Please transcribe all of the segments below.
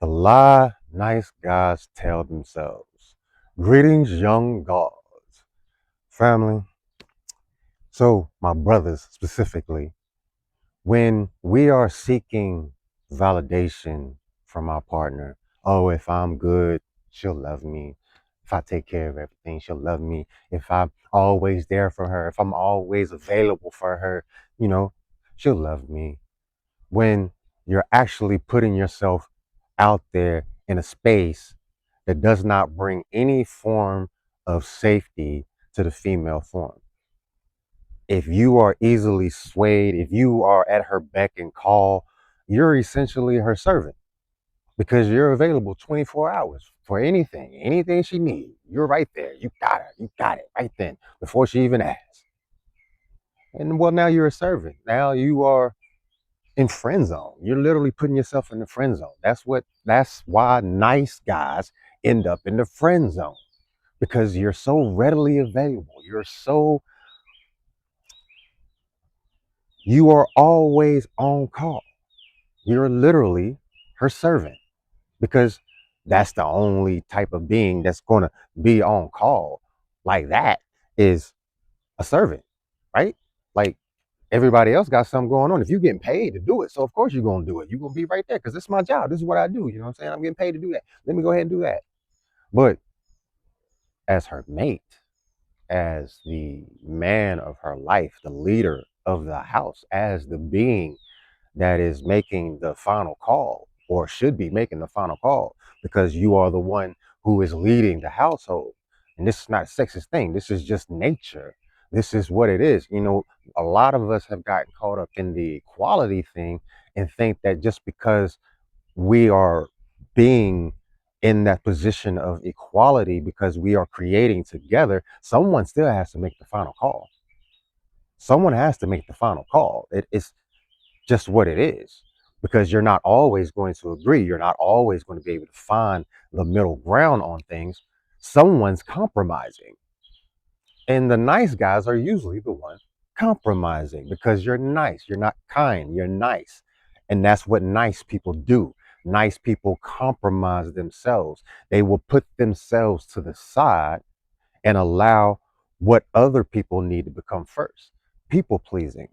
The lie nice guys tell themselves. Greetings, young gods. Family. So, my brothers specifically, when we are seeking validation from our partner, oh, if I'm good, she'll love me. If I take care of everything, she'll love me. If I'm always there for her, if I'm always available for her, you know, she'll love me. When you're actually putting yourself out there in a space that does not bring any form of safety to the female form. If you are easily swayed, if you are at her beck and call, you're essentially her servant because you're available 24 hours for anything she needs. You're right there. You got it right then before she even asks. And well, now you're a servant. Now you are in friend zone. You're literally putting yourself in the friend zone. That's why nice guys end up in the friend zone because you're so readily available. You are always on call. You're literally her servant because that's the only type of being that's going to be on call like that is a servant, right? Like everybody else got something going on. If you're getting paid to do it, so of course you're gonna do it. You're gonna be right there because this is my job. This is what I do. You know what I'm saying? I'm getting paid to do that. Let me go ahead and do that. But as her mate, as the man of her life, the leader of the house, as the being that is making the final call or should be making the final call because you are the one who is leading the household. And this is not a sexist thing. This is just nature. This is what it is. You know, a lot of us have gotten caught up in the equality thing and think that just because we are being in that position of equality because we are creating together, someone still has to make the final call. Someone has to make the final call. It's just what it is because you're not always going to agree. You're not always going to be able to find the middle ground on things. Someone's compromising. And the nice guys are usually the ones compromising because you're nice. You're not kind. You're nice. And that's what nice people do. Nice people compromise themselves. They will put themselves to the side and allow what other people need to become first. People pleasing.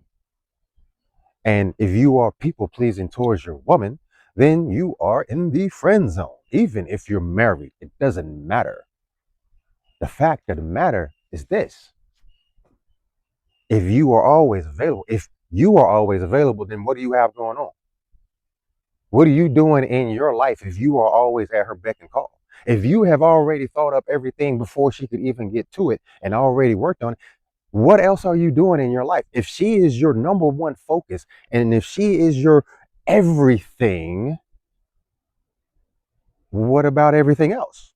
And if you are people pleasing towards your woman, then you are in the friend zone. Even if you're married, it doesn't matter. The fact of the matter is this: if you are always available, then what do you have going on? What are you doing in your life if you are always at her beck and call? If you have already thought up everything before she could even get to it and already worked on it, what else are you doing in your life? If she is your number one focus and if she is your everything, what about everything else?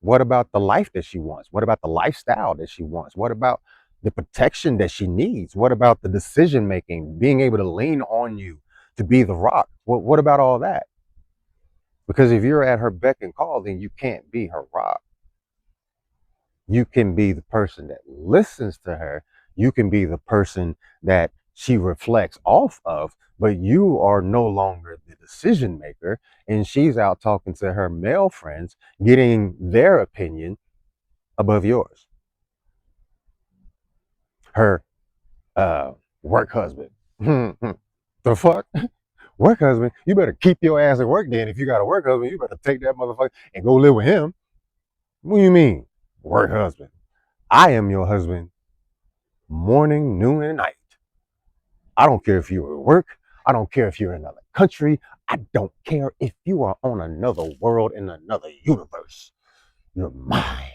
What about the life that she wants? What about the lifestyle that she wants? What about the protection that she needs? What about the decision making, being able to lean on you to be the rock? What about all that? Because if you're at her beck and call, then you can't be her rock. You can be the person that listens to her. You can be the person that she reflects off of, but you are no longer the decision maker. And she's out talking to her male friends, getting their opinion above yours. Her uh, work husband. The fuck? Work husband? You better keep your ass at work then. If you got a work husband, you better take that motherfucker and go live with him. What do you mean? Work husband. I am your husband morning, noon, and night. I don't care if you're at work. I don't care if you're in another country. I don't care if you are on another world in another universe. You're mine.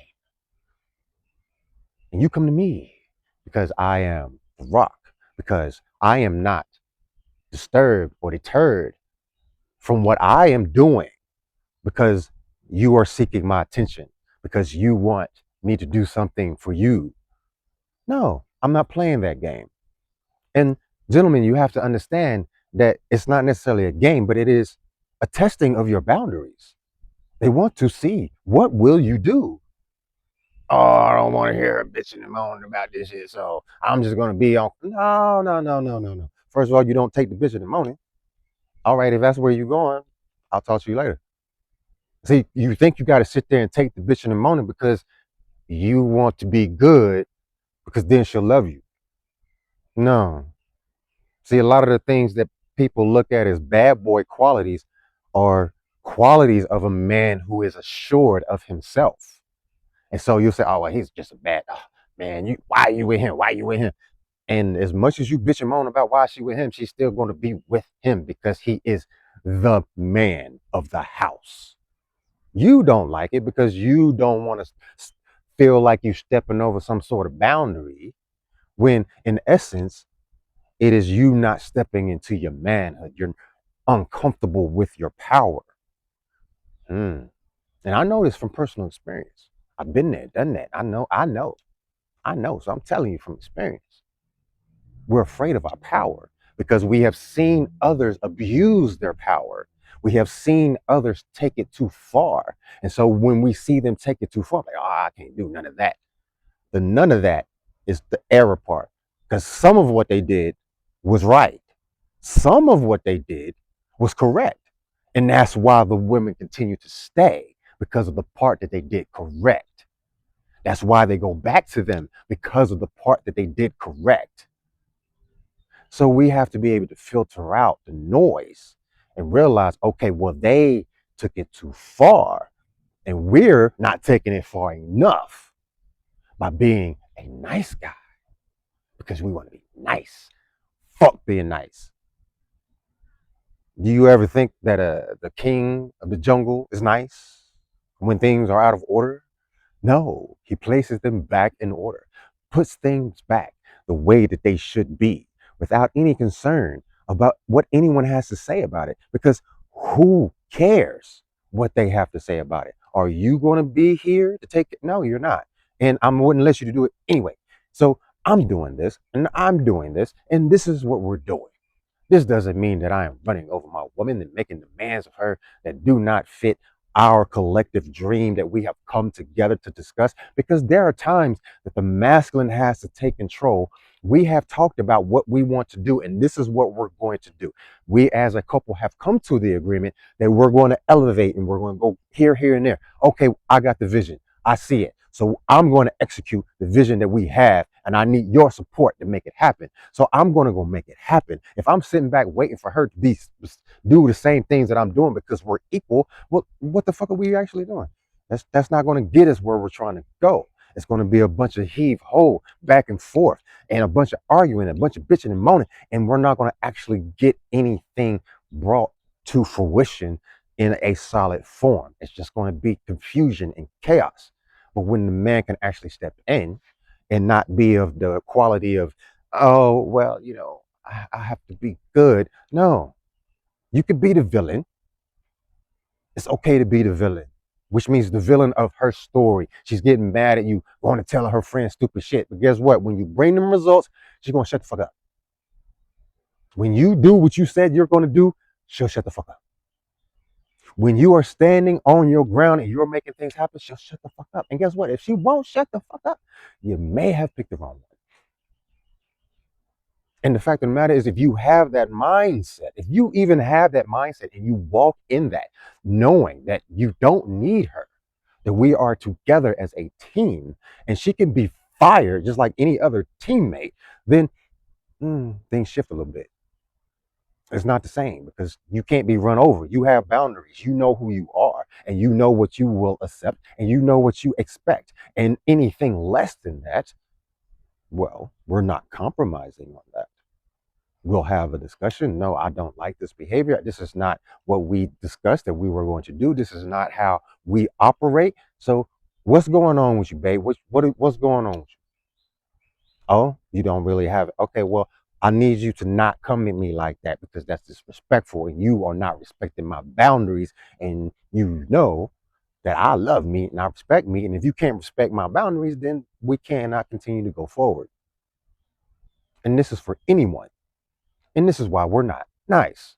And you come to me because I am the rock, because I am not disturbed or deterred from what I am doing because you are seeking my attention, because you want me to do something for you. No, I'm not playing that game. And gentlemen, you have to understand that it's not necessarily a game, but it is a testing of your boundaries. They want to see what will you do. Oh, I don't want to hear her bitching and moaning about this shit, so I'm just gonna be on. No, no, no, no, no, no. First of all, you don't take the bitching and moaning. All right, if that's where you're going, I'll talk to you later. See, you think you got to sit there and take the bitch in the morning because you want to be good because then she'll love you. No. See, a lot of the things that people look at as bad boy qualities are qualities of a man who is assured of himself. And so you'll say, oh, well, he's just a bad man. Why are you with him? Why are you with him? And as much as you bitch and moan about why she with him, she's still going to be with him because he is the man of the house. You don't like it because you don't want to feel like you're stepping over some sort of boundary when in essence, it is you not stepping into your manhood. You're uncomfortable with your power. Mm. And I know this from personal experience. I've been there, done that. I know. So I'm telling you from experience. We're afraid of our power because we have seen others abuse their power. We have seen others take it too far. And so when we see them take it too far, like, oh, I can't do none of that. The none of that is the error part. Because some of what they did was right. Some of what they did was correct. And that's why the women continue to stay because of the part that they did correct. That's why they go back to them because of the part that they did correct. So we have to be able to filter out the noise and realize, okay, well, they took it too far and we're not taking it far enough by being a nice guy because we want to be nice. Fuck being nice. Do you ever think that the king of the jungle is nice when things are out of order? No, he places them back in order, puts things back the way that they should be without any concern about what anyone has to say about it. Because who cares what they have to say about it? Are you going to be here to take it? No, you're not. And I wouldn't let you to do it anyway. So I'm doing this and I'm doing this, and this is what we're doing. This doesn't mean that I am running over my woman and making demands of her that do not fit our collective dream that we have come together to discuss. Because there are times that the masculine has to take control. We have talked about what we want to do, and this is what we're going to do. We as a couple have come to the agreement that we're going to elevate and we're going to go here, here, and there. Okay, I got the vision. I see it. So I'm going to execute the vision that we have, and I need your support to make it happen. So I'm going to go make it happen. If I'm sitting back waiting for her to do the same things that I'm doing because we're equal, well, what the fuck are we actually doing? That's not going to get us where we're trying to go. It's going to be a bunch of heave ho back and forth and a bunch of arguing, a bunch of bitching and moaning, and we're not going to actually get anything brought to fruition in a solid form. It's just going to be confusion and chaos. But when the man can actually step in and not be of the quality of, oh, well, I have to be good. No, you could be the villain. It's okay to be the villain, which means the villain of her story. She's getting mad at you, going to tell her friends stupid shit. But guess what? When you bring them results, she's going to shut the fuck up. When you do what you said you're going to do, she'll shut the fuck up. When you are standing on your ground and you're making things happen, she'll shut the fuck up. And guess what? If she won't shut the fuck up, you may have picked the wrong one. And the fact of the matter is, if you have that mindset, if you even have that mindset and you walk in that, knowing that you don't need her, that we are together as a team and she can be fired just like any other teammate, then things shift a little bit. It's not the same because you can't be run over. You have boundaries. You know who you are and you know what you will accept and you know what you expect. And anything less than that, well, we're not compromising on that. We'll have a discussion. No, I don't like this behavior. This is not what we discussed that we were going to do. This is not how we operate. So what's going on with you, babe? What's going on with you? Oh, you don't really have it. Okay, well, I need you to not come at me like that because that's disrespectful and you are not respecting my boundaries. And you know that I love me and I respect me. And if you can't respect my boundaries, then we cannot continue to go forward. And this is for anyone. And this is why we're not nice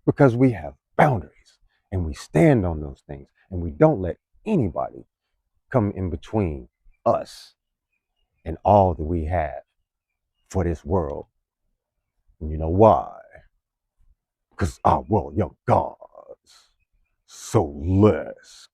because we have boundaries and we stand on those things and we don't let anybody come in between us and all that we have for this world. And you know why? Because our world, young gods. So let's